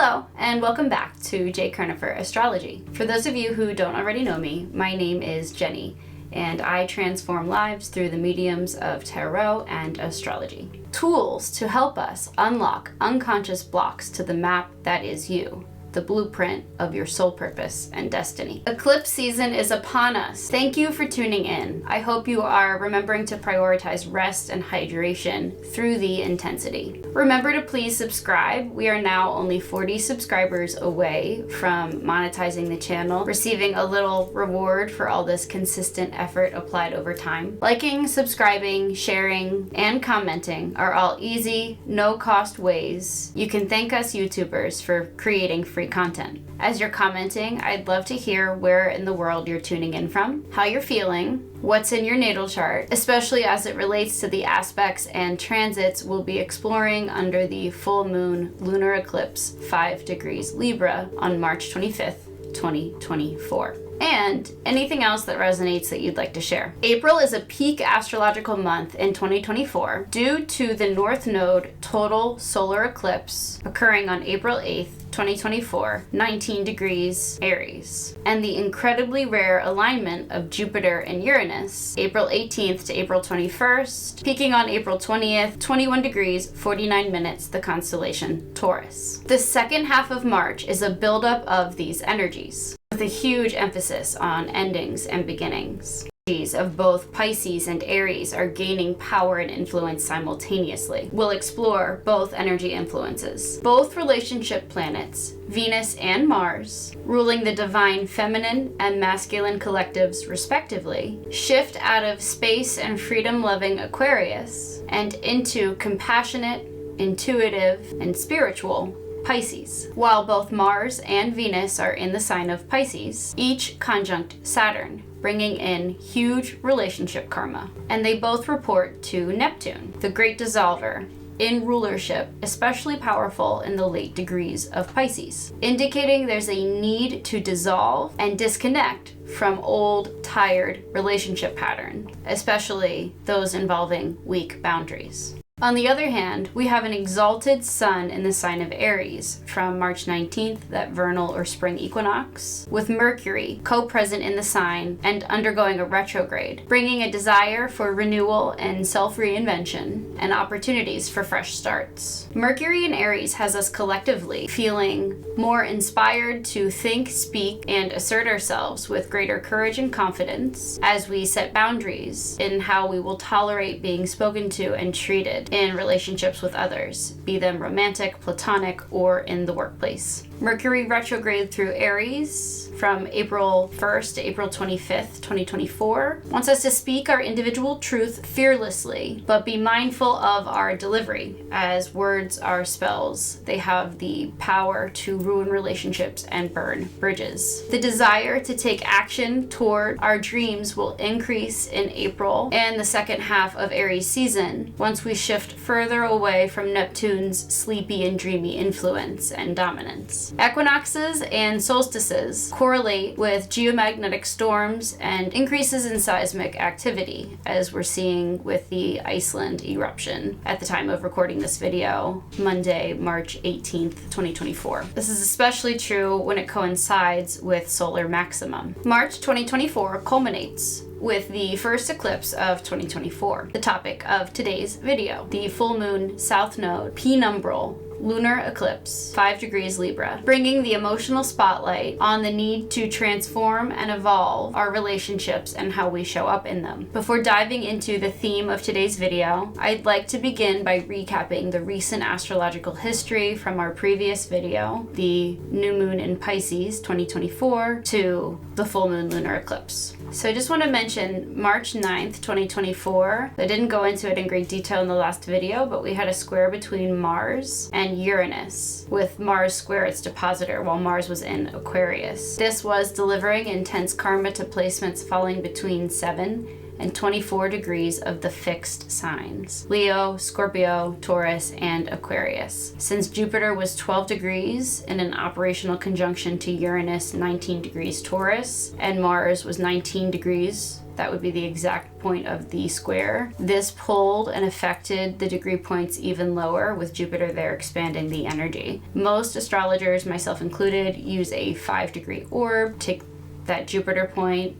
Hello, and welcome back to JKernifer Astrology. For those of you who don't already know me, my name is Jenny, and I transform lives through the mediums of tarot and astrology. Tools to help us unlock unconscious blocks to the map that is you, the blueprint of your soul purpose and destiny. Eclipse season is upon us. Thank you for tuning in. I hope you are remembering to prioritize rest and hydration through the intensity. Remember to please subscribe. We are now only 40 subscribers away from monetizing the channel, receiving a little reward for all this consistent effort applied over time. Liking, subscribing, sharing, and commenting are all easy, no-cost ways you can thank us YouTubers for creating free content. As you're commenting, I'd love to hear where in the world you're tuning in from, how you're feeling, what's in your natal chart, especially as it relates to the aspects and transits we'll be exploring under the full moon lunar eclipse 5 degrees Libra on March 25th, 2024. And anything else that resonates that you'd like to share. April is a peak astrological month in 2024 due to the North Node total solar eclipse occurring on April 8th, 2024, 19 degrees Aries, and the incredibly rare alignment of Jupiter and Uranus, April 18th to April 21st, peaking on April 20th, 21 degrees, 49 minutes, the constellation Taurus. The second half of March is a buildup of these energies, with a huge emphasis on endings and beginnings. Of both Pisces and Aries are gaining power and influence simultaneously. We'll explore both energy influences. Both relationship planets, Venus and Mars, ruling the divine feminine and masculine collectives respectively, shift out of space and freedom-loving Aquarius and into compassionate, intuitive, and spiritual Pisces. While both Mars and Venus are in the sign of Pisces, each conjunct Saturn, bringing in huge relationship karma. And they both report to Neptune, the great dissolver, in rulership, especially powerful in the late degrees of Pisces, indicating there's a need to dissolve and disconnect from old, tired relationship pattern, especially those involving weak boundaries. On the other hand, we have an exalted sun in the sign of Aries from March 19th, that vernal or spring equinox, with Mercury co-present in the sign and undergoing a retrograde, bringing a desire for renewal and self-reinvention and opportunities for fresh starts. Mercury in Aries has us collectively feeling more inspired to think, speak, and assert ourselves with greater courage and confidence as we set boundaries in how we will tolerate being spoken to and treated in relationships with others, be them romantic, platonic, or in the workplace. Mercury retrograde through Aries from April 1st to April 25th, 2024, wants us to speak our individual truth fearlessly, but be mindful of our delivery, as words are spells. They have the power to ruin relationships and burn bridges. The desire to take action toward our dreams will increase in April and the second half of Aries season once we shift further away from Neptune's sleepy and dreamy influence and dominance. Equinoxes and solstices correlate with geomagnetic storms and increases in seismic activity, as we're seeing with the Iceland eruption at the time of recording this video, Monday, March 18th, 2024. This is especially true when it coincides with solar maximum. March 2024 culminates with the first eclipse of 2024, the topic of today's video, the full moon south node penumbral lunar eclipse 5 degrees Libra, bringing the emotional spotlight on the need to transform and evolve our relationships and how we show up in them. Before diving into the theme of today's video, I'd like to begin by recapping the recent astrological history from our previous video, the new moon in Pisces 2024 to the full moon lunar eclipse. So I just want to mention March 9th, 2024. I didn't go into it in great detail in the last video, but we had a square between Mars and Uranus, with Mars square its depositor while Mars was in Aquarius. This was delivering intense karma to placements falling between 7 and 24 degrees of the fixed signs: Leo, Scorpio, Taurus, and Aquarius. Since Jupiter was 12 degrees in an operational conjunction to Uranus, 19 degrees Taurus, and Mars was 19 degrees that would be the exact point of the square. This pulled and affected the degree points even lower, with Jupiter there expanding the energy. Most astrologers, myself included, use a 5-degree orb. Take that Jupiter point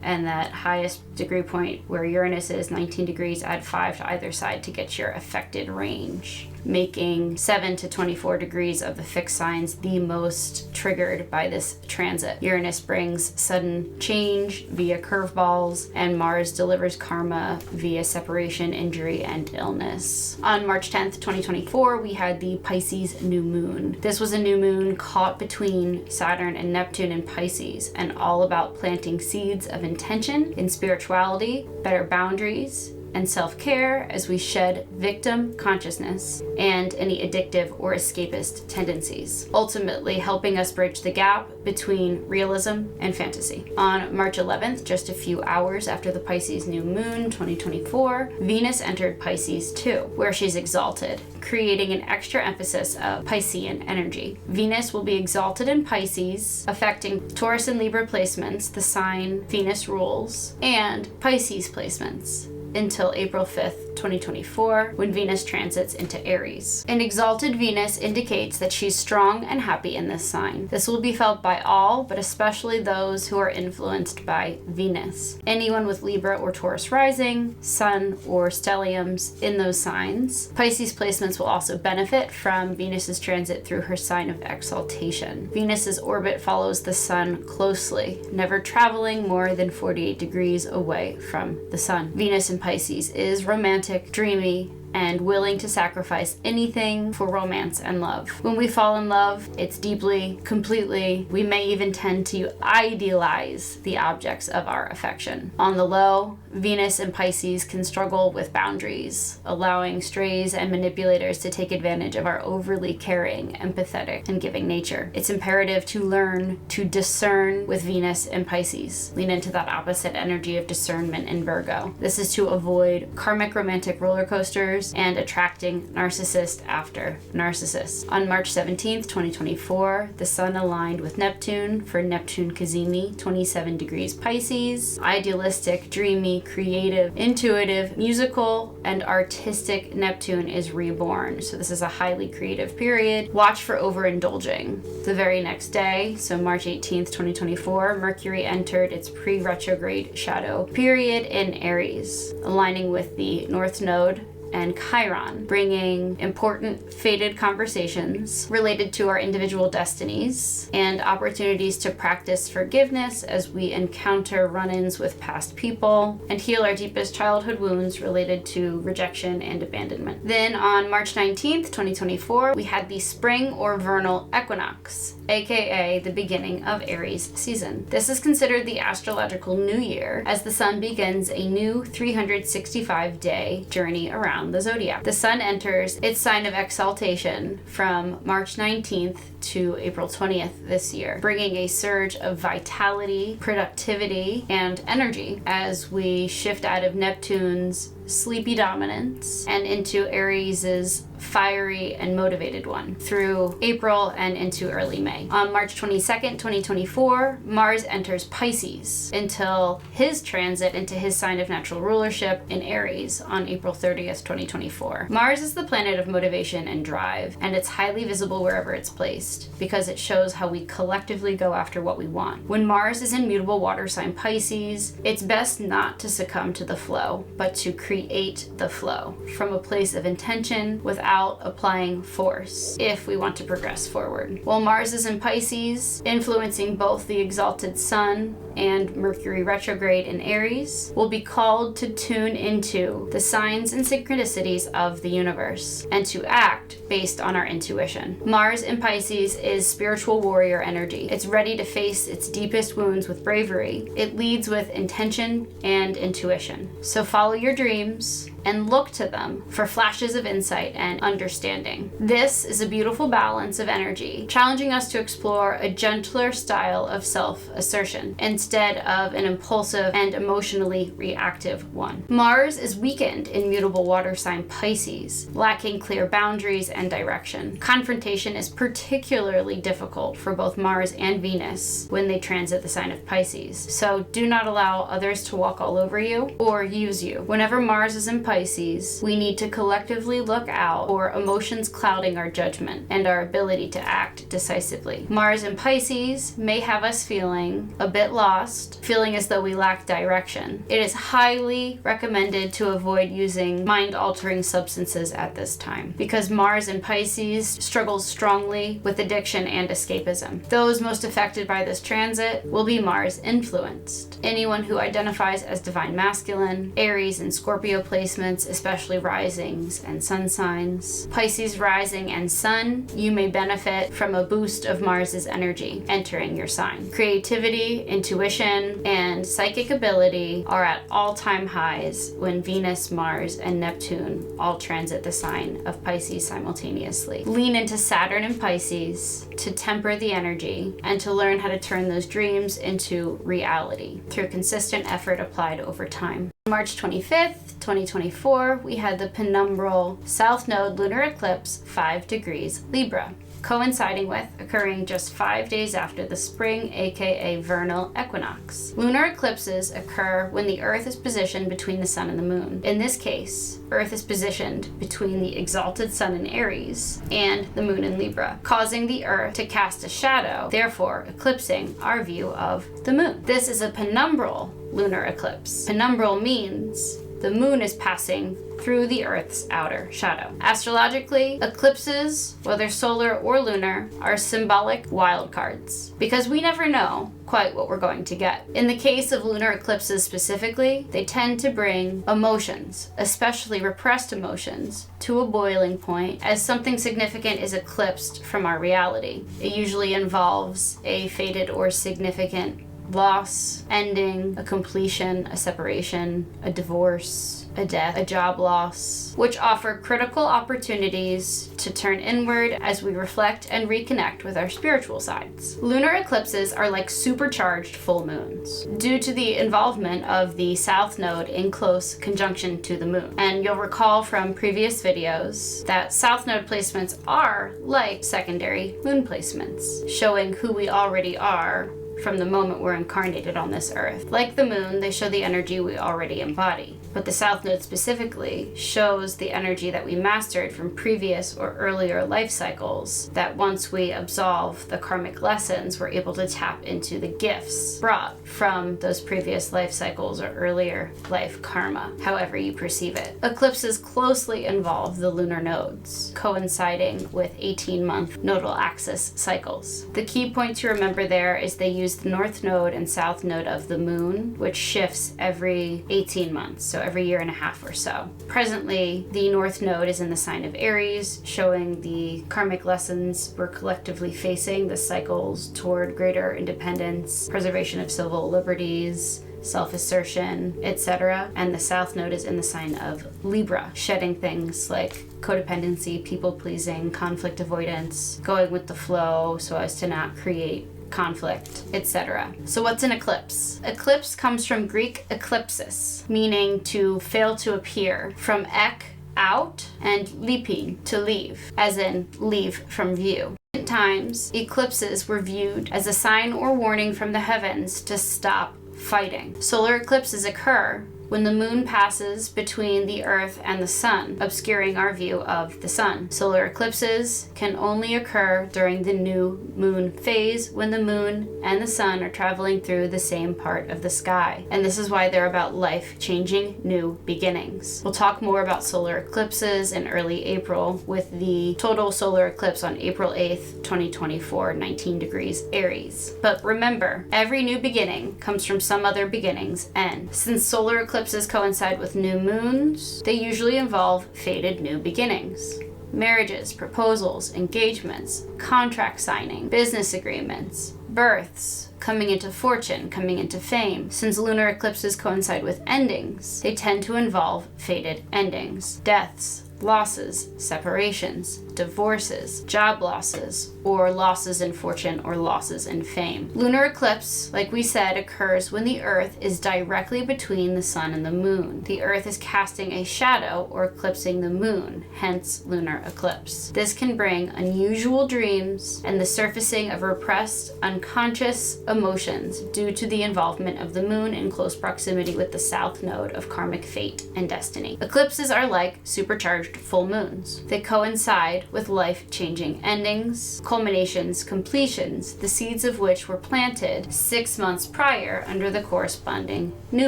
and that highest degree point where Uranus is, 19 degrees, add 5 to either side to get your affected range, making 7 to 24 degrees of the fixed signs the most triggered by this transit. Uranus brings sudden change via curveballs, and Mars delivers karma via separation, injury, and illness. On March 10th, 2024, we had the Pisces new moon. This was a new moon caught between Saturn and Neptune in Pisces, and all about planting seeds of intention in spirituality, better boundaries, and self-care as we shed victim consciousness and any addictive or escapist tendencies, ultimately helping us bridge the gap between realism and fantasy. On March 11th, just a few hours after the Pisces new moon 2024, Venus entered Pisces 2, where she's exalted, creating an extra emphasis of Piscean energy. Venus will be exalted in Pisces, affecting Taurus and Libra placements, the sign Venus rules, and Pisces placements, until April 5th, 2024, when Venus transits into Aries. An exalted Venus indicates that she's strong and happy in this sign. This will be felt by all, but especially those who are influenced by Venus. Anyone with Libra or Taurus rising, Sun, or stelliums in those signs. Pisces placements will also benefit from Venus's transit through her sign of exaltation. Venus's orbit follows the Sun closely, never traveling more than 48 degrees away from the Sun. Venus in Pisces is romantic, dreamy, and willing to sacrifice anything for romance and love. When we fall in love, it's deeply, completely. We may even tend to idealize the objects of our affection. On the low, Venus and Pisces can struggle with boundaries, allowing strays and manipulators to take advantage of our overly caring, empathetic, and giving nature. It's imperative to learn to discern with Venus and Pisces. Lean into that opposite energy of discernment in Virgo. This is to avoid karmic romantic roller coasters and attracting narcissist after narcissist. On March 17th, 2024, the Sun aligned with Neptune for Neptune Cazimi, 27 degrees Pisces. Idealistic, dreamy, creative, intuitive, musical, and artistic Neptune is reborn. So this is a highly creative period. Watch for overindulging. The very next day, so March 18th, 2024, Mercury entered its pre-retrograde shadow period in Aries, aligning with the North Node and Chiron, bringing important fated conversations related to our individual destinies and opportunities to practice forgiveness as we encounter run-ins with past people and heal our deepest childhood wounds related to rejection and abandonment. Then on March 19th, 2024, we had the spring or vernal equinox, aka the beginning of Aries season. This is considered the astrological new year as the Sun begins a new 365-day journey around the zodiac. The Sun enters its sign of exaltation from March 19th to April 20th this year, bringing a surge of vitality, productivity, and energy as we shift out of Neptune's sleepy dominance and into Aries's fiery and motivated one through April and into early May. On March 22nd, 2024, Mars enters Pisces until his transit into his sign of natural rulership in Aries on April 30th, 2024. Mars is the planet of motivation and drive, and it's highly visible wherever it's placed because it shows how we collectively go after what we want. When Mars is in mutable water sign Pisces, it's best not to succumb to the flow, but to create the flow from a place of intention without applying force if we want to progress forward. While Mars is in Pisces, influencing both the exalted Sun and Mercury retrograde in Aries, we'll be called to tune into the signs and synchronicities of the universe and to act based on our intuition. Mars in Pisces is spiritual warrior energy. It's ready to face its deepest wounds with bravery. It leads with intention and intuition. So follow your dreams and look to them for flashes of insight and understanding. This is a beautiful balance of energy, challenging us to explore a gentler style of self-assertion instead of an impulsive and emotionally reactive one. Mars is weakened in mutable water sign Pisces, lacking clear boundaries and direction. Confrontation is particularly difficult for both Mars and Venus when they transit the sign of Pisces, so do not allow others to walk all over you or use you. Whenever Mars is in Pisces, we need to collectively look out for emotions clouding our judgment and our ability to act decisively. Mars in Pisces may have us feeling a bit lost, feeling as though we lack direction. It is highly recommended to avoid using mind-altering substances at this time, because Mars in Pisces struggles strongly with addiction and escapism. Those most affected by this transit will be Mars influenced. Anyone who identifies as divine masculine, Aries and Scorpio placements, especially risings and sun signs. Pisces rising and sun, you may benefit from a boost of Mars's energy entering your sign. Creativity, intuition, and psychic ability are at all-time highs when Venus, Mars, and Neptune all transit the sign of Pisces simultaneously. Lean into Saturn and Pisces to temper the energy and to learn how to turn those dreams into reality through consistent effort applied over time. March 25th, 2024, we had the penumbral South Node lunar eclipse 5 degrees Libra, coinciding with, occurring just 5 days after the spring, aka vernal equinox. Lunar eclipses occur when the Earth is positioned between the Sun and the Moon. In this case, Earth is positioned between the exalted Sun in Aries and the Moon in Libra, causing the Earth to cast a shadow, therefore eclipsing our view of the Moon. This is a penumbral lunar eclipse. Penumbral means the Moon is passing through the Earth's outer shadow. Astrologically, eclipses, whether solar or lunar, are symbolic wildcards, because we never know quite what we're going to get. In the case of lunar eclipses specifically, they tend to bring emotions, especially repressed emotions, to a boiling point as something significant is eclipsed from our reality. It usually involves a fated or significant loss, ending, a completion, a separation, a divorce, a death, a job loss, which offer critical opportunities to turn inward as we reflect and reconnect with our spiritual sides. Lunar eclipses are like supercharged full moons due to the involvement of the South Node in close conjunction to the Moon. And you'll recall from previous videos that South Node placements are like secondary Moon placements, showing who we already are from the moment we're incarnated on this earth. Like the Moon, they show the energy we already embody. But the South Node specifically shows the energy that we mastered from previous or earlier life cycles, that once we absolve the karmic lessons, we're able to tap into the gifts brought from those previous life cycles or earlier life karma, however you perceive it. Eclipses closely involve the lunar nodes, coinciding with 18-month nodal axis cycles. The key point to remember there is they use the North Node and South Node of the Moon, which shifts every 18 months, so every year and a half or so. Presently, the North Node is in the sign of Aries, showing the karmic lessons we're collectively facing, the cycles toward greater independence, preservation of civil liberties, self-assertion, etc. And the South Node is in the sign of Libra, shedding things like codependency, people-pleasing, conflict avoidance, going with the flow so as to not create conflict, etc. So what's an eclipse? Eclipse comes from Greek eclipsis, meaning to fail to appear, from ek, out, and lipin, to leave, as in leave from view. At times, eclipses were viewed as a sign or warning from the heavens to stop fighting. Solar eclipses occur when the Moon passes between the Earth and the Sun, obscuring our view of the Sun. Solar eclipses can only occur during the new moon phase, when the Moon and the Sun are traveling through the same part of the sky. And this is why they're about life-changing new beginnings. We'll talk more about solar eclipses in early April with the total solar eclipse on April 8th, 2024, 19 degrees Aries. But remember, every new beginning comes from some other beginning's end. Since solar eclipses coincide with new moons, they usually involve fated new beginnings. Marriages, proposals, engagements, contract signing, business agreements, births, coming into fortune, coming into fame. Since lunar eclipses coincide with endings, they tend to involve fated endings, deaths, losses, separations, divorces, job losses, or losses in fortune or losses in fame. Lunar eclipse, like we said, occurs when the Earth is directly between the Sun and the Moon. The Earth is casting a shadow or eclipsing the Moon, hence lunar eclipse. This can bring unusual dreams and the surfacing of repressed, unconscious emotions due to the involvement of the Moon in close proximity with the South Node of karmic fate and destiny. Eclipses are like supercharged full moons. They coincide with life-changing endings, culminations, completions, the seeds of which were planted 6 months prior under the corresponding new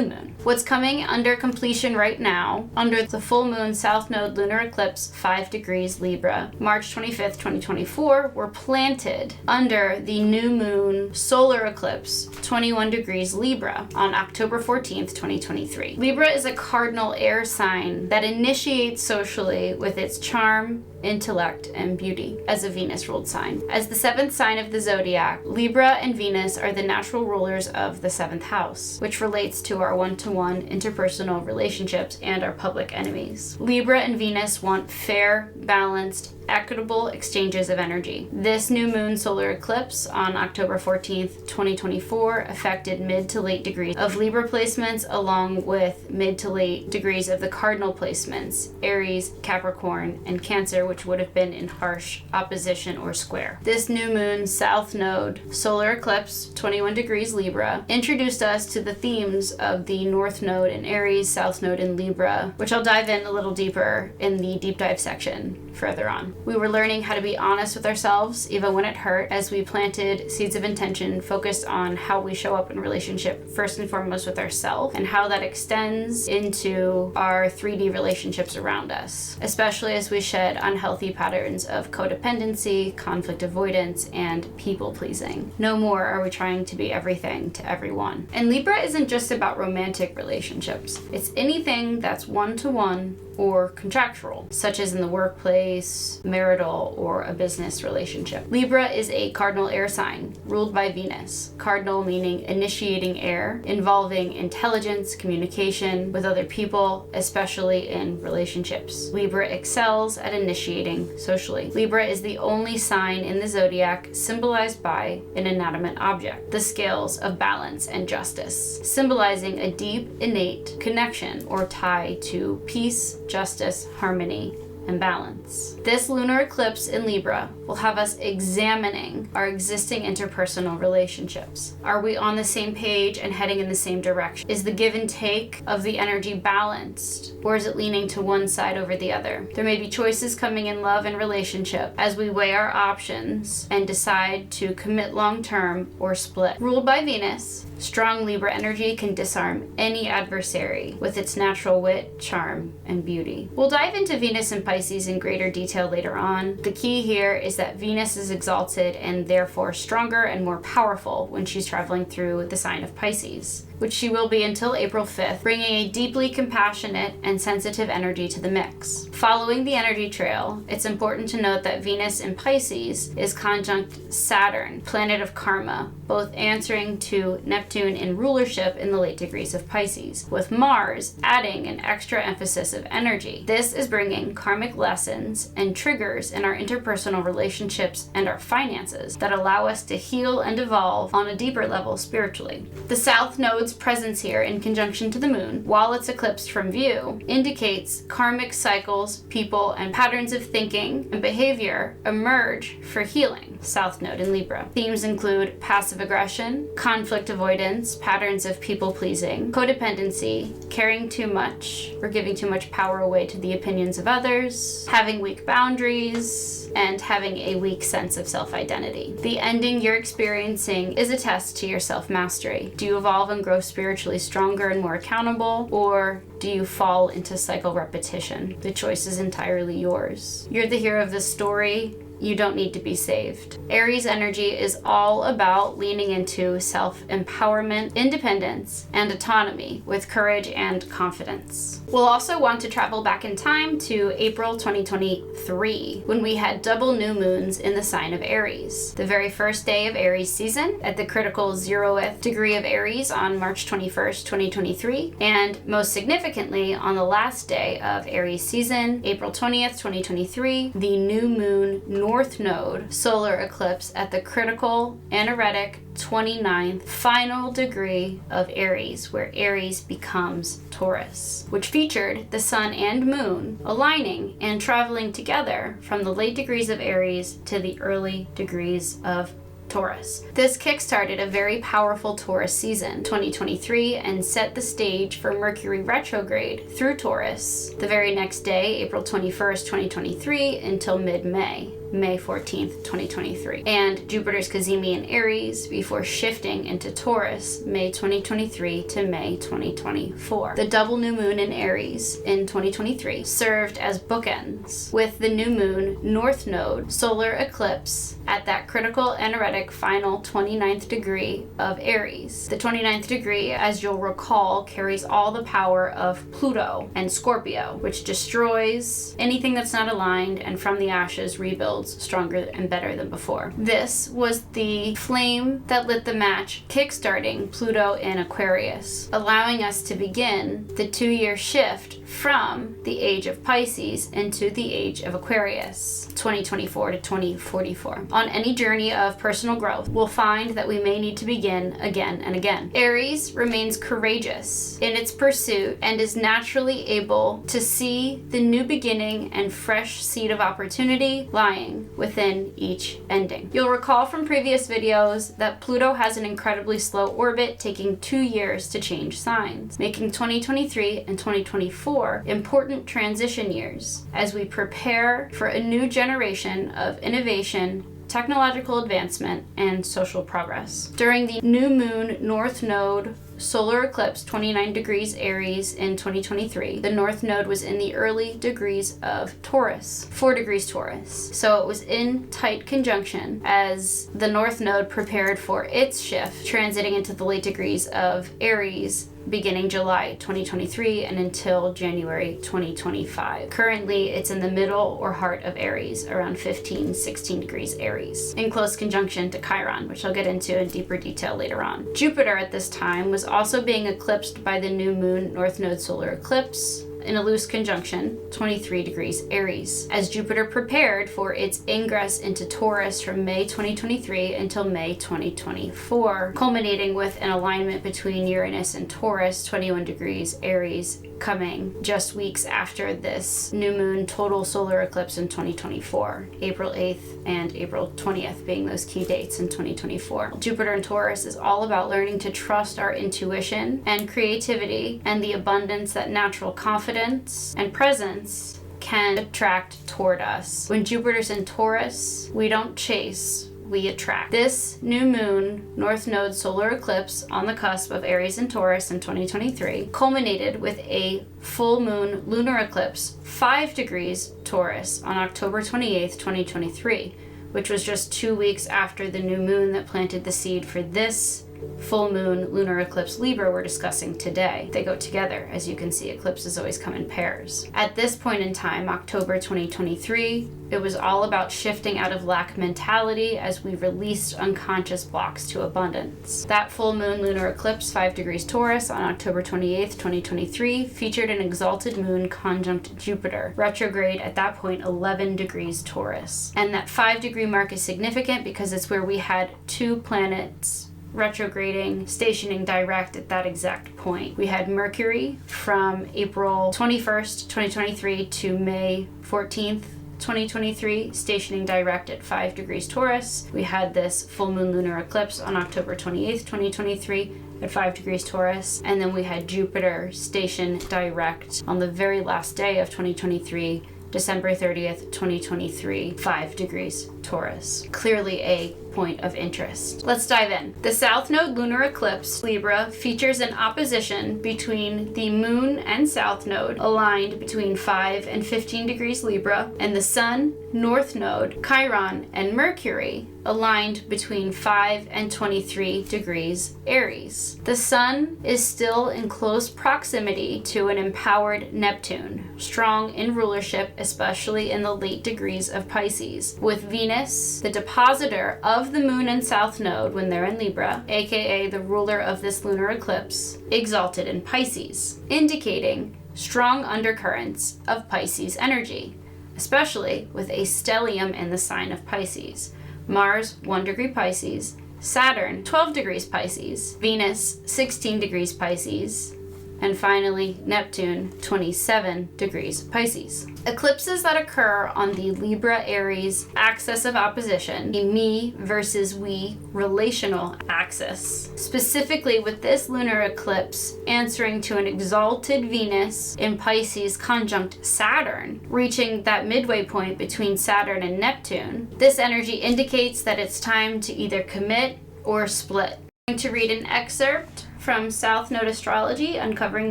moon. What's coming under completion right now, under the full moon South Node lunar eclipse 5 degrees Libra, March 25th, 2024, were planted under the new moon solar eclipse 21 degrees Libra on October 14th, 2023. Libra is a cardinal air sign that initiates socially with its charm, intellect, and beauty as a Venus-ruled sign. As the 7th sign of the zodiac, Libra and Venus are the natural rulers of the 7th house, which relates to our one-to-one interpersonal relationships and our public enemies. Libra and Venus want fair, balanced, equitable exchanges of energy. This new moon solar eclipse on October 14th, 2024 affected mid to late degrees of Libra placements along with mid to late degrees of the cardinal placements, Aries, Capricorn, and Cancer, which would have been in harsh opposition or square. This new moon South Node solar eclipse 21 degrees Libra introduced us to the themes of the North Node in Aries, South Node in Libra, which I'll dive in a little deeper in the deep dive section further on. We were learning how to be honest with ourselves, even when it hurt, as we planted seeds of intention focused on how we show up in relationship, first and foremost with ourselves, and how that extends into our 3D relationships around us, especially as we shed unhealthy patterns of codependency, conflict avoidance, and people pleasing. No more are we trying to be everything to everyone. And Libra isn't just about romantic relationships. It's anything that's one-to-one or contractual, such as in the workplace, marital, or a business relationship. Libra is a cardinal air sign ruled by Venus. Cardinal meaning initiating air, involving intelligence, communication with other people, especially in relationships. Libra excels at initiating socially. Libra is the only sign in the zodiac symbolized by an inanimate object, the scales of balance and justice, symbolizing a deep, innate connection or tie to peace, justice, harmony, and balance. This lunar eclipse in Libra will have us examining our existing interpersonal relationships. Are we on the same page and heading in the same direction? Is the give and take of the energy balanced, or is it leaning to one side over the other? There may be choices coming in love and relationship as we weigh our options and decide to commit long-term or split. Ruled by Venus, strong Libra energy can disarm any adversary with its natural wit, charm, and beauty. We'll dive into Venus and Pisces in greater detail later on. The key here is that Venus is exalted and therefore stronger and more powerful when she's traveling through the sign of Pisces, which she will be until April 5th, bringing a deeply compassionate and sensitive energy to the mix. Following the energy trail, it's important to note that Venus in Pisces is conjunct Saturn, planet of karma, both answering to Neptune in rulership in the late degrees of Pisces, with Mars adding an extra emphasis of energy. This is bringing karmic lessons and triggers in our interpersonal relationships and our finances that allow us to heal and evolve on a deeper level spiritually. The South Node's presence here in conjunction to the moon, while it's eclipsed from view, indicates karmic cycles, people, and patterns of thinking and behavior emerge for healing. South Node in Libra. Themes include passive aggression, conflict avoidance, patterns of people pleasing, codependency, caring too much or giving too much power away to the opinions of others, having weak boundaries, and having a weak sense of self-identity. The ending you're experiencing is a test to your self-mastery. Do you evolve and grow spiritually stronger and more accountable, or do you fall into cycle repetition? The choice is entirely yours. You're the hero of the story, you don't need to be saved. Aries energy is all about leaning into self-empowerment, independence, and autonomy with courage and confidence. We'll also want to travel back in time to April 2023, when we had double new moons in the sign of Aries. The very first day of Aries season at the critical 0th degree of Aries on March 21st, 2023, and most significantly on the last day of Aries season, April 20th, 2023, the new moon North Node solar eclipse at the critical anaretic 29th final degree of Aries, where Aries becomes Taurus, which featured the sun and moon aligning and traveling together from the late degrees of Aries to the early degrees of Taurus. This kickstarted a very powerful Taurus season, 2023, and set the stage for Mercury retrograde through Taurus the very next day, April 21st, 2023, until mid-May. May 14th, 2023, and Jupiter's Cazimi in Aries before shifting into Taurus May 2023 to May 2024. The double new moon in Aries in 2023 served as bookends with the new moon North Node solar eclipse at that critical anaretic final 29th degree of Aries. The 29th degree, as you'll recall, carries all the power of Pluto and Scorpio, which destroys anything that's not aligned and from the ashes rebuilds stronger and better than before. This was the flame that lit the match, kickstarting Pluto in Aquarius, allowing us to begin the 2-year shift from the age of Pisces into the age of Aquarius, 2024 to 2044. On any journey of personal growth, we'll find that we may need to begin again and again. Aries remains courageous in its pursuit and is naturally able to see the new beginning and fresh seed of opportunity lying within each ending. You'll recall from previous videos that Pluto has an incredibly slow orbit, taking 2 years to change signs, making 2023 and 2024 important transition years as we prepare for a new generation of innovation, technological advancement, and social progress. During the new moon North Node solar eclipse 29 degrees Aries in 2023, the North Node was in the early degrees of Taurus, 4 degrees Taurus. So it was in tight conjunction as the North Node prepared for its shift, transiting into the late degrees of Aries beginning July 2023 and until January 2025. Currently, it's in the middle or heart of Aries, around 16 degrees Aries, in close conjunction to Chiron, which I'll get into in deeper detail later on. Jupiter at this time was also being eclipsed by the new moon North Node solar eclipse in a loose conjunction, 23 degrees Aries, as Jupiter prepared for its ingress into Taurus from May 2023 until May 2024, culminating with an alignment between Uranus and Taurus, 21 degrees Aries, coming just weeks after this new moon total solar eclipse in 2024, April 8th and April 20th being those key dates in 2024. Jupiter in Taurus is all about learning to trust our intuition and creativity and the abundance that natural confidence and presence can attract toward us. When Jupiter's in Taurus, we don't chase, we attract. This new moon North Node solar eclipse on the cusp of Aries and Taurus in 2023 culminated with a full moon lunar eclipse 5 degrees Taurus on October 28th, 2023, which was just 2 weeks after the new moon that planted the seed for this full moon lunar eclipse Libra we're discussing today. They go together. As you can see, eclipses always come in pairs. At this point in time, October 2023, it was all about shifting out of lack mentality as we released unconscious blocks to abundance. That full moon lunar eclipse 5 degrees Taurus on October 28th, 2023 featured an exalted moon conjunct Jupiter, retrograde at that point 11 degrees Taurus. And that 5-degree mark is significant because it's where we had 2 planets retrograding, stationing direct at that exact point. We had Mercury from April 21st, 2023 to May 14th, 2023, stationing direct at 5 degrees Taurus. We had this full moon lunar eclipse on October 28th, 2023 at 5 degrees Taurus. And then we had Jupiter stationed direct on the very last day of 2023, December 30th, 2023, 5 degrees Taurus. Clearly a point of interest. Let's dive in. The South Node lunar eclipse, Libra, features an opposition between the Moon and South Node, aligned between 5 and 15 degrees Libra, and the Sun, North Node, Chiron, and Mercury, aligned between 5 and 23 degrees Aries. The Sun is still in close proximity to an empowered Neptune, strong in rulership, especially in the late degrees of Pisces, with Venus, the depositor of the Moon and South Node when they're in Libra, aka the ruler of this lunar eclipse, exalted in Pisces, indicating strong undercurrents of Pisces energy, especially with a stellium in the sign of Pisces. Mars, 1 degree Pisces, Saturn, 12 degrees Pisces, Venus, 16 degrees Pisces, and finally Neptune, 27 degrees Pisces. Eclipses that occur on the Libra-Aries axis of opposition, a me versus we relational axis, specifically with this lunar eclipse answering to an exalted Venus in Pisces conjunct Saturn, reaching that midway point between Saturn and Neptune. This energy indicates that it's time to either commit or split. I'm going to read an excerpt from South Node Astrology, Uncovering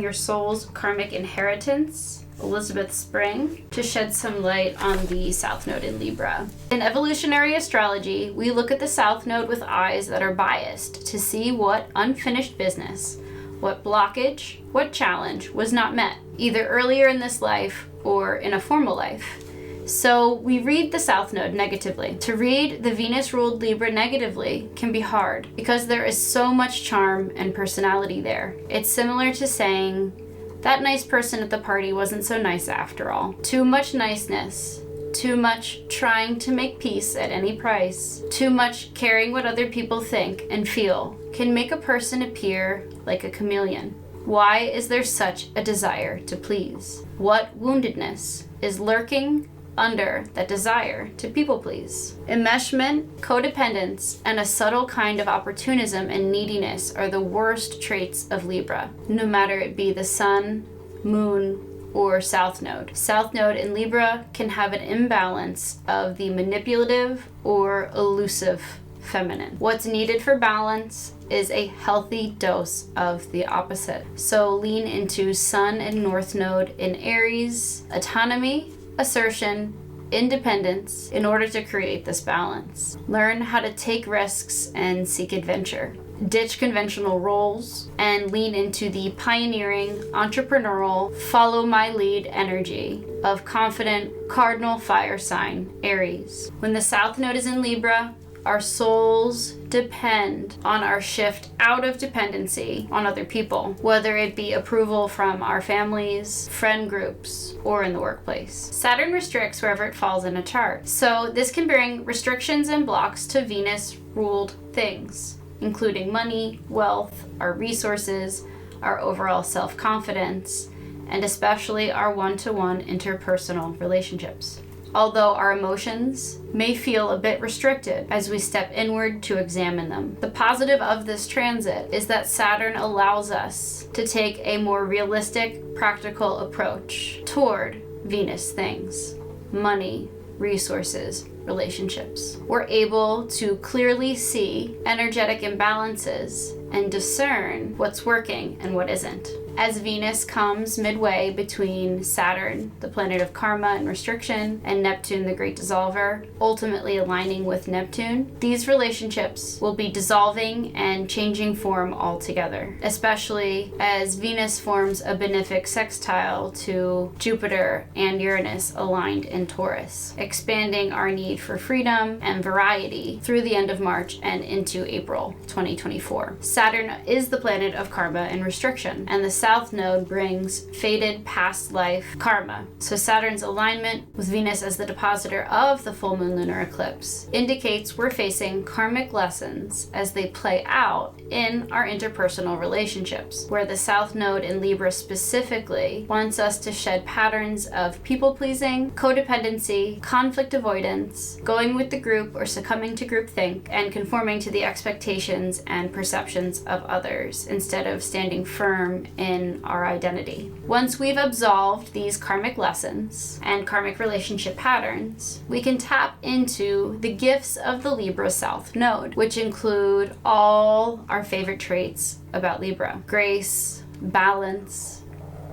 Your Soul's Karmic Inheritance, Elizabeth Spring, to shed some light on the South Node in Libra. In evolutionary astrology, we look at the South Node with eyes that are biased to see what unfinished business, what blockage, what challenge was not met, either earlier in this life or in a formal life. So we read the South Node negatively. To read the Venus-ruled Libra negatively can be hard because there is so much charm and personality there. It's similar to saying, that nice person at the party wasn't so nice after all. Too much niceness, too much trying to make peace at any price, too much caring what other people think and feel can make a person appear like a chameleon. Why is there such a desire to please? What woundedness is lurking under that desire to people please? Enmeshment, codependence, and a subtle kind of opportunism and neediness are the worst traits of Libra, no matter it be the Sun, Moon, or South Node. South Node in Libra can have an imbalance of the manipulative or elusive feminine. What's needed for balance is a healthy dose of the opposite. So lean into Sun and North Node in Aries, autonomy, assertion, independence in order to create this balance. Learn how to take risks and seek adventure. Ditch conventional roles and lean into the pioneering, entrepreneurial, follow my lead energy of confident cardinal fire sign Aries. When the South Node is in Libra, our souls depend on our shift out of dependency on other people, whether it be approval from our families, friend groups, or in the workplace. Saturn restricts wherever it falls in a chart, so this can bring restrictions and blocks to Venus-ruled things, including money, wealth, our resources, our overall self-confidence, and especially our one-to-one interpersonal relationships. Although our emotions may feel a bit restricted as we step inward to examine them. The positive of this transit is that Saturn allows us to take a more realistic, practical approach toward Venus things, money, resources, relationships. We're able to clearly see energetic imbalances and discern what's working and what isn't. As Venus comes midway between Saturn, the planet of karma and restriction, and Neptune, the great dissolver, ultimately aligning with Neptune, these relationships will be dissolving and changing form altogether, especially as Venus forms a benefic sextile to Jupiter and Uranus aligned in Taurus, expanding our need for freedom and variety through the end of March and into April 2024. Saturn is the planet of karma and restriction, and the South Node brings fated past life karma. So Saturn's alignment with Venus as the depositor of the full moon lunar eclipse indicates we're facing karmic lessons as they play out in our interpersonal relationships, where the South Node in Libra specifically wants us to shed patterns of people-pleasing, codependency, conflict avoidance, going with the group or succumbing to groupthink, and conforming to the expectations and perceptions of others instead of standing firm in in our identity. Once we've absolved these karmic lessons and karmic relationship patterns, we can tap into the gifts of the Libra South Node, which include all our favorite traits about Libra: grace, balance,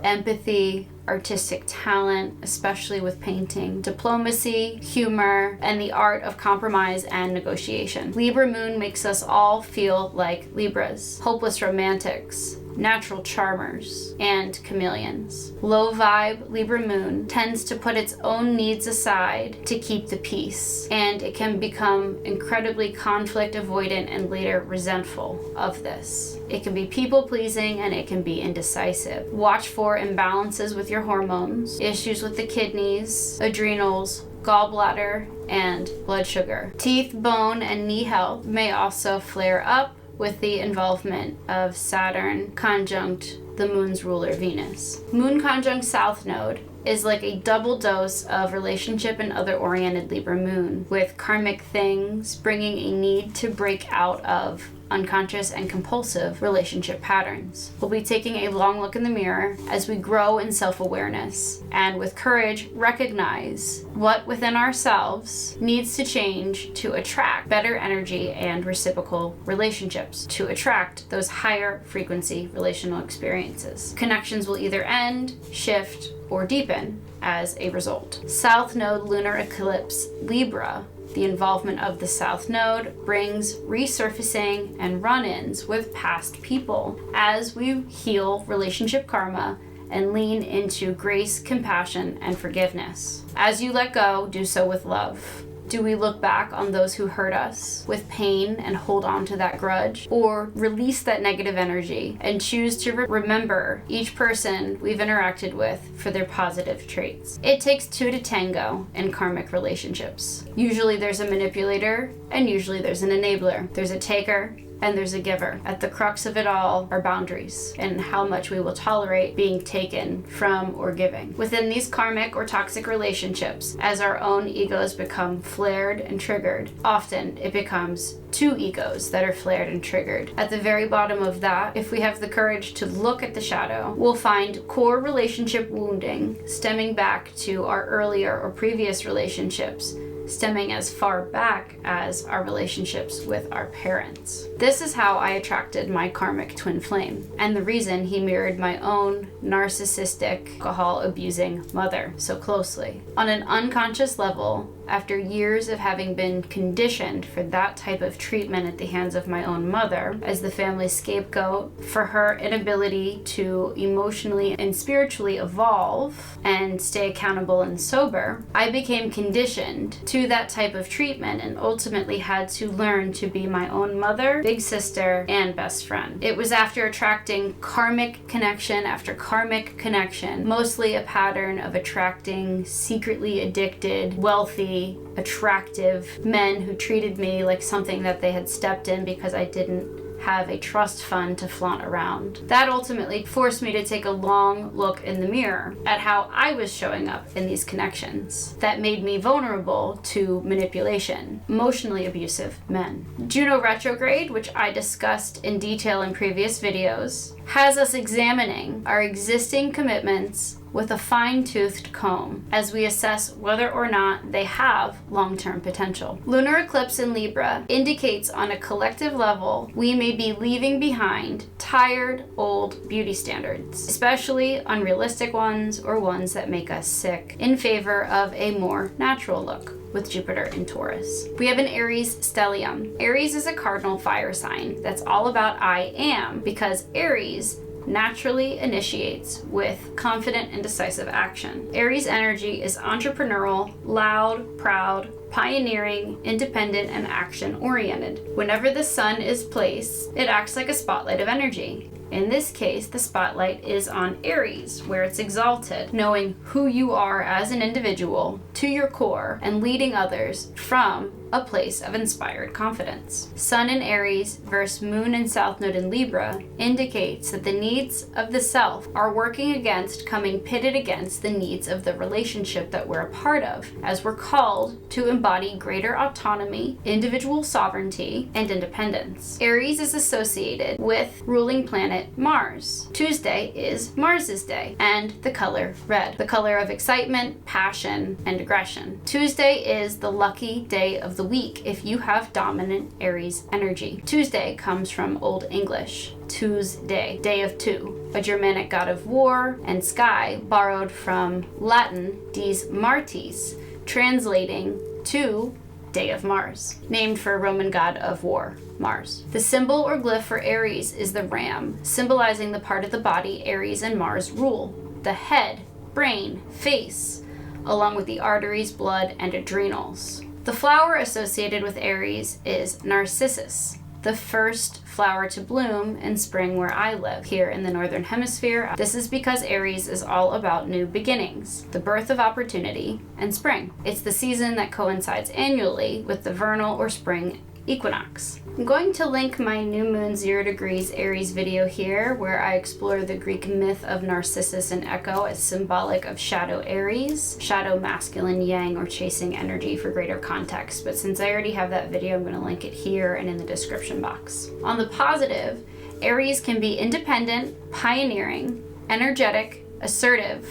empathy, artistic talent, especially with painting, diplomacy, humor, and the art of compromise and negotiation. Libra moon makes us all feel like Libras, hopeless romantics, natural charmers, and chameleons. Low vibe Libra moon tends to put its own needs aside to keep the peace, and it can become incredibly conflict avoidant and later resentful of this. It can be people pleasing and it can be indecisive. Watch for imbalances with your hormones, issues with the kidneys, adrenals, gallbladder, and blood sugar. Teeth, bone, and knee health may also flare up with the involvement of Saturn conjunct the moon's ruler Venus. Moon conjunct South Node is like a double dose of relationship and other oriented Libra moon, with karmic things bringing a need to break out of unconscious and compulsive relationship patterns. We'll be taking a long look in the mirror as we grow in self-awareness and with courage recognize what within ourselves needs to change to attract better energy and reciprocal relationships, to attract those higher frequency relational experiences. Connections will either end, shift, or deepen as a result. South Node lunar eclipse Libra. The involvement of the South Node brings resurfacing and run-ins with past people as we heal relationship karma and lean into grace, compassion, and forgiveness. As you let go, do so with love. Do we look back on those who hurt us with pain and hold on to that grudge, or release that negative energy and choose to remember each person we've interacted with for their positive traits? It takes two to tango in karmic relationships. Usually there's a manipulator and usually there's an enabler. There's a taker and there's a giver. At the crux of it all are boundaries and how much we will tolerate being taken from or giving. Within these karmic or toxic relationships, as our own egos become flared and triggered, often it becomes two egos that are flared and triggered. At the very bottom of that, if we have the courage to look at the shadow, we'll find core relationship wounding stemming back to our earlier or previous relationships, stemming as far back as our relationships with our parents. This is how I attracted my karmic twin flame, and the reason he mirrored my own narcissistic, alcohol-abusing mother so closely. On an unconscious level, after years of having been conditioned for that type of treatment at the hands of my own mother as the family scapegoat for her inability to emotionally and spiritually evolve and stay accountable and sober, I became conditioned to that type of treatment and ultimately had to learn to be my own mother, big sister, and best friend. It was after attracting karmic connection after karmic connection, mostly a pattern of attracting secretly addicted, wealthy, attractive men who treated me like something that they had stepped in because I didn't have a trust fund to flaunt around. That ultimately forced me to take a long look in the mirror at how I was showing up in these connections that made me vulnerable to manipulation, emotionally abusive men. Juno retrograde, which I discussed in detail in previous videos, has us examining our existing commitments with a fine-toothed comb as we assess whether or not they have long-term potential. Lunar eclipse in Libra indicates on a collective level we may be leaving behind tired, old beauty standards, especially unrealistic ones or ones that make us sick, in favor of a more natural look with Jupiter in Taurus. We have an Aries stellium. Aries is a cardinal fire sign that's all about I am, because Aries naturally initiates with confident and decisive action. Aries energy is entrepreneurial, loud, proud, pioneering, independent, and action-oriented. Whenever the sun is placed, it acts like a spotlight of energy. In this case, the spotlight is on Aries, where it's exalted, knowing who you are as an individual to your core and leading others from a place of inspired confidence. Sun in Aries versus Moon and South Node in Libra indicates that the needs of the self are working against, coming pitted against the needs of the relationship that we're a part of, as we're called to embody greater autonomy, individual sovereignty, and independence. Aries is associated with ruling planet Mars. Tuesday is Mars's day, and the color red, the color of excitement, passion, and aggression. Tuesday is the lucky day of the week if you have dominant Aries energy. Tuesday comes from Old English, Tuesday, day of two, a Germanic god of war and sky, borrowed from Latin dies Martis, translating to day of Mars, named for a Roman god of war, Mars. The symbol or glyph for Aries is the ram, symbolizing the part of the body Aries and Mars rule, the head, brain, face, along with the arteries, blood, and adrenals. The flower associated with Aries is Narcissus, the first flower to bloom in spring where I live, here in the Northern Hemisphere. This is because Aries is all about new beginnings, the birth of opportunity, and spring. It's the season that coincides annually with the vernal or spring equinox. I'm going to link my new moon 0 degrees Aries video here, where I explore the Greek myth of Narcissus and Echo as symbolic of shadow Aries, shadow masculine yang, or chasing energy for greater context. But since I already have that video, I'm going to link it here and in the description box. On the positive, Aries can be independent, pioneering, energetic, assertive,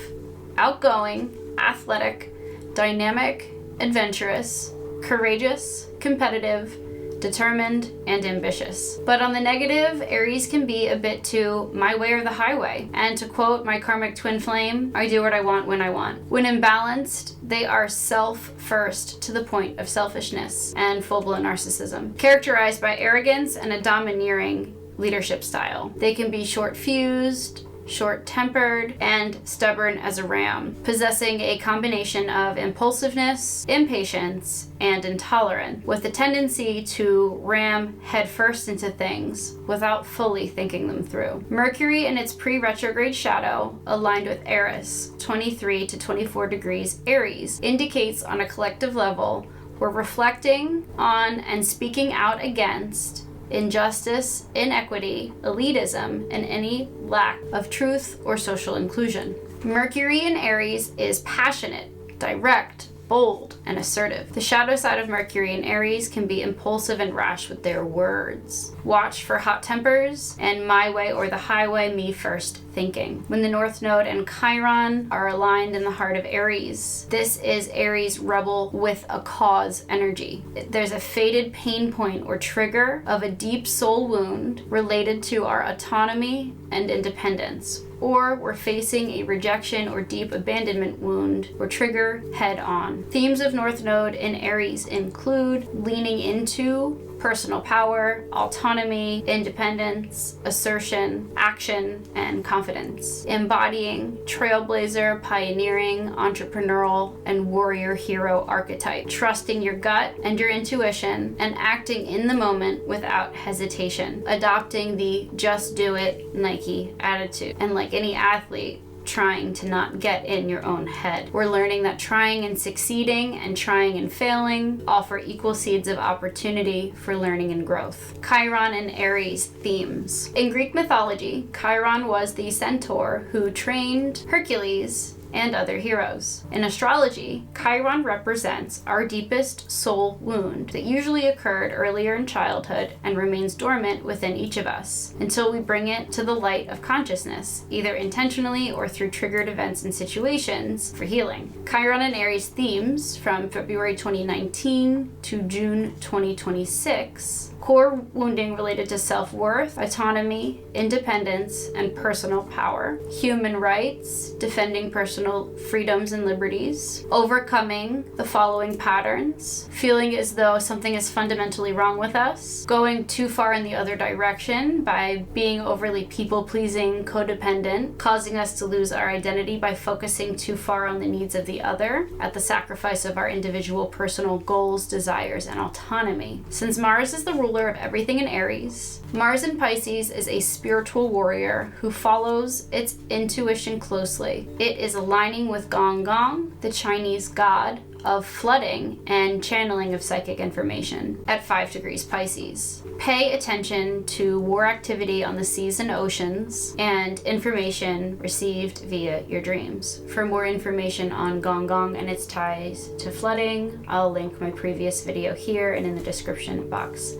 outgoing, athletic, dynamic, adventurous, courageous, competitive, determined, and ambitious. But on the negative, Aries can be a bit too my way or the highway. And to quote my karmic twin flame, I do what I want when I want. When imbalanced, they are self-first to the point of selfishness and full-blown narcissism, characterized by arrogance and a domineering leadership style. They can be short-fused, short-tempered, and stubborn as a ram, possessing a combination of impulsiveness, impatience, and intolerance, with a tendency to ram headfirst into things without fully thinking them through. Mercury in its pre-retrograde shadow, aligned with Eris, 23 to 24 degrees Aries, indicates on a collective level we're reflecting on and speaking out against injustice, inequity, elitism, and any lack of truth or social inclusion. Mercury in Aries is passionate, direct, bold, and assertive. The shadow side of Mercury in Aries can be impulsive and rash with their words. Watch for hot tempers and my way or the highway, me first thinking. When the North Node and Chiron are aligned in the heart of Aries, this is Aries rebel with a cause energy. There's a fated pain point or trigger of a deep soul wound related to our autonomy and independence, or we're facing a rejection or deep abandonment wound or trigger head on. Themes of North Node in Aries include leaning into personal power, autonomy, independence, assertion, action, and confidence. Embodying trailblazer, pioneering, entrepreneurial, and warrior hero archetype. Trusting your gut and your intuition and acting in the moment without hesitation. Adopting the just do it Nike attitude. And like any athlete, trying to not get in your own head. We're learning that trying and succeeding and trying and failing offer equal seeds of opportunity for learning and growth. Chiron and Aries themes. In Greek mythology, Chiron was the centaur who trained Hercules and other heroes. In astrology, Chiron represents our deepest soul wound that usually occurred earlier in childhood and remains dormant within each of us until we bring it to the light of consciousness, either intentionally or through triggered events and situations for healing. Chiron and Aries themes from February 2019 to June 2026. Core wounding related to self-worth, autonomy, independence, and personal power. Human rights, defending personal freedoms and liberties. Overcoming the following patterns. Feeling as though something is fundamentally wrong with us. Going too far in the other direction by being overly people-pleasing, codependent, causing us to lose our identity by focusing too far on the needs of the other at the sacrifice of our individual personal goals, desires, and autonomy. Since Mars is the ruler of everything in Aries, Mars in Pisces is a spiritual warrior who follows its intuition closely. It is aligning with Gong Gong, the Chinese god of flooding and channeling of psychic information at 5 degrees Pisces. Pay attention to war activity on the seas and oceans and information received via your dreams. For more information on Gong Gong and its ties to flooding, I'll link my previous video here and in the description box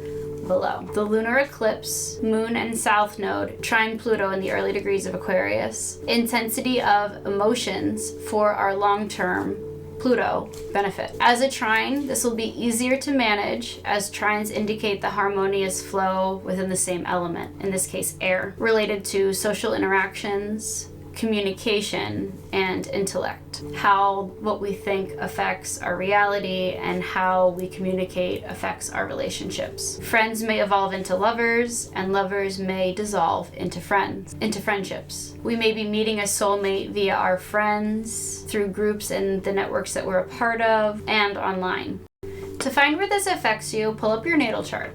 below. The lunar eclipse, moon and south node trine Pluto in the early degrees of Aquarius. Intensity of emotions for our long-term Pluto benefit. As a trine, this will be easier to manage as trines indicate the harmonious flow within the same element, in this case air, related to social interactions, communication, and intellect. How what we think affects our reality and how we communicate affects our relationships. Friends may evolve into lovers, and lovers may dissolve into friendships. We may be meeting a soulmate via our friends, through groups and the networks that we're a part of, and online. To find where this affects you, pull up your natal chart.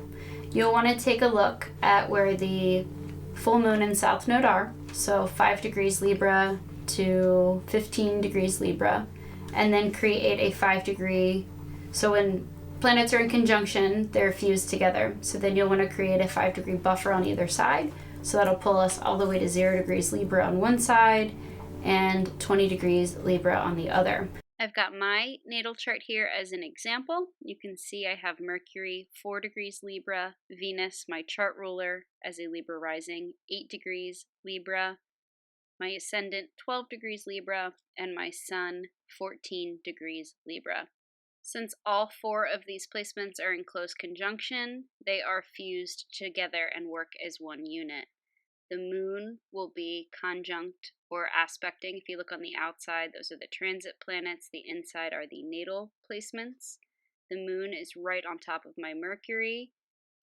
You'll want to take a look at where the full moon and south node are, so 5 degrees Libra to 15 degrees Libra, and then create a 5 degree, so when planets are in conjunction, they're fused together. So then you'll want to create a 5 degree buffer on either side, so that'll pull us all the way to 0 degrees Libra on one side and 20 degrees Libra on the other. I've got my natal chart here as an example. You can see I have Mercury 4 degrees Libra, Venus, my chart ruler, as a Libra rising, 8 degrees Libra, my ascendant 12 degrees Libra, and my sun 14 degrees Libra. Since all 4 of these placements are in close conjunction, they are fused together and work as one unit. The moon will be conjunct or aspecting. If you look on the outside, those are the transit planets. The inside are the natal placements. The moon is right on top of my Mercury.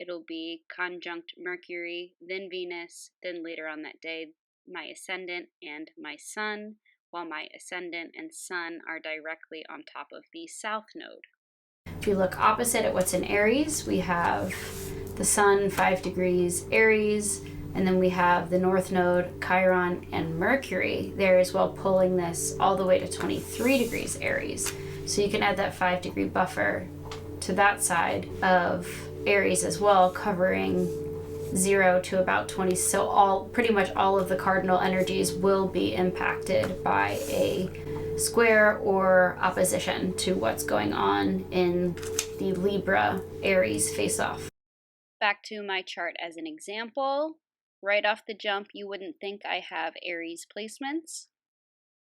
It'll be conjunct Mercury, then Venus, then later on that day, my ascendant and my sun, while my ascendant and sun are directly on top of the south node. If you look opposite at what's in Aries, we have the sun 5 degrees Aries, and then we have the north node, Chiron, and Mercury there as well, pulling this all the way to 23 degrees Aries. So you can add that 5 degree buffer to that side of Aries as well, covering 0 to about 20. So pretty much all of the cardinal energies will be impacted by a square or opposition to what's going on in the Libra Aries face-off. Back to my chart as an example. Right off the jump, you wouldn't think I have Aries placements.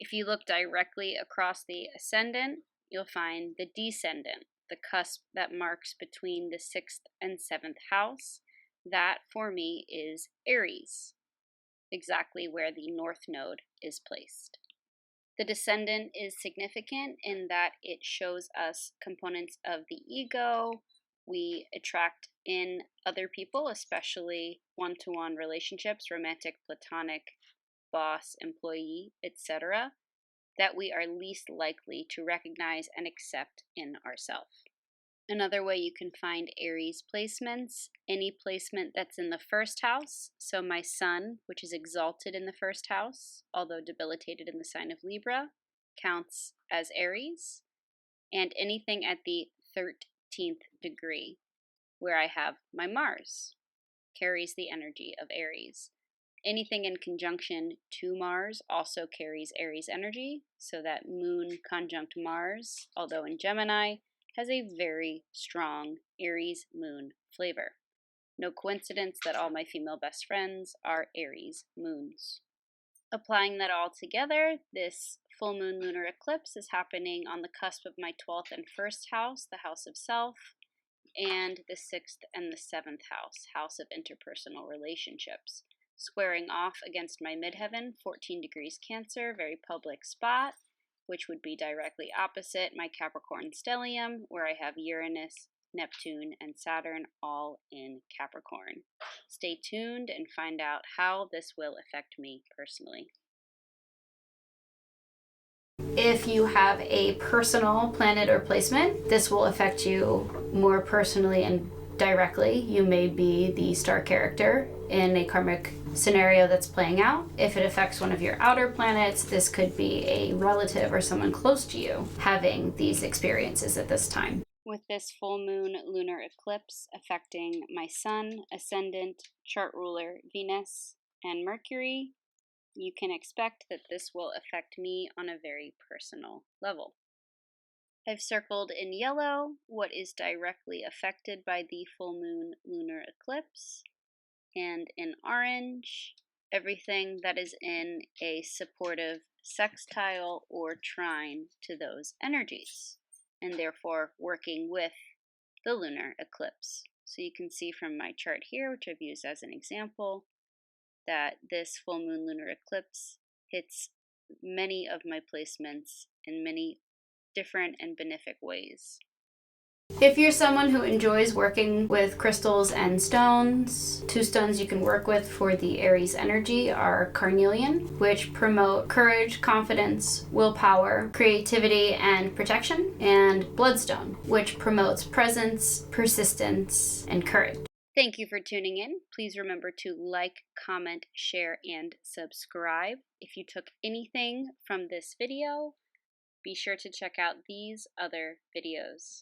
If you look directly across the ascendant, you'll find the descendant, the cusp that marks between the 6th and 7th house. That, for me, is Aries, exactly where the north node is placed. The descendant is significant in that it shows us components of the ego. We attract in other people, especially one-to-one relationships, romantic, platonic, boss, employee, etc., that we are least likely to recognize and accept in ourselves. Another way you can find Aries placements, any placement that's in the first house, so my sun, which is exalted in the first house, although debilitated in the sign of Libra, counts as Aries, and anything at the 13th degree, where I have my Mars, carries the energy of Aries. Anything in conjunction to Mars also carries Aries energy, so that moon conjunct Mars, although in Gemini, has a very strong Aries moon flavor. No coincidence that all my female best friends are Aries moons. Applying that all together, this full moon lunar eclipse is happening on the cusp of my 12th and 1st house, the house of self, and the 6th and the 7th house, house of interpersonal relationships, squaring off against my midheaven, 14 degrees Cancer, very public spot, which would be directly opposite my Capricorn stellium, where I have Uranus, Neptune, and Saturn all in Capricorn. Stay tuned and find out how this will affect me personally. If you have a personal planet or placement, this will affect you more personally and directly. You may be the star character in a karmic scenario that's playing out. If it affects one of your outer planets, this could be a relative or someone close to you having these experiences at this time. With this full moon lunar eclipse affecting my sun, ascendant, chart ruler, Venus, and Mercury, you can expect that this will affect me on a very personal level. I've circled in yellow what is directly affected by the full moon lunar eclipse, and in orange, everything that is in a supportive sextile or trine to those energies, and therefore working with the lunar eclipse. So you can see from my chart here, which I've used as an example, that this full moon lunar eclipse hits many of my placements in many different and benefic ways. If you're someone who enjoys working with crystals and stones, 2 stones you can work with for the Aries energy are carnelian, which promote courage, confidence, willpower, creativity, and protection, and bloodstone, which promotes presence, persistence, and courage. Thank you for tuning in. Please remember to like, comment, share, and subscribe. If you took anything from this video, be sure to check out these other videos.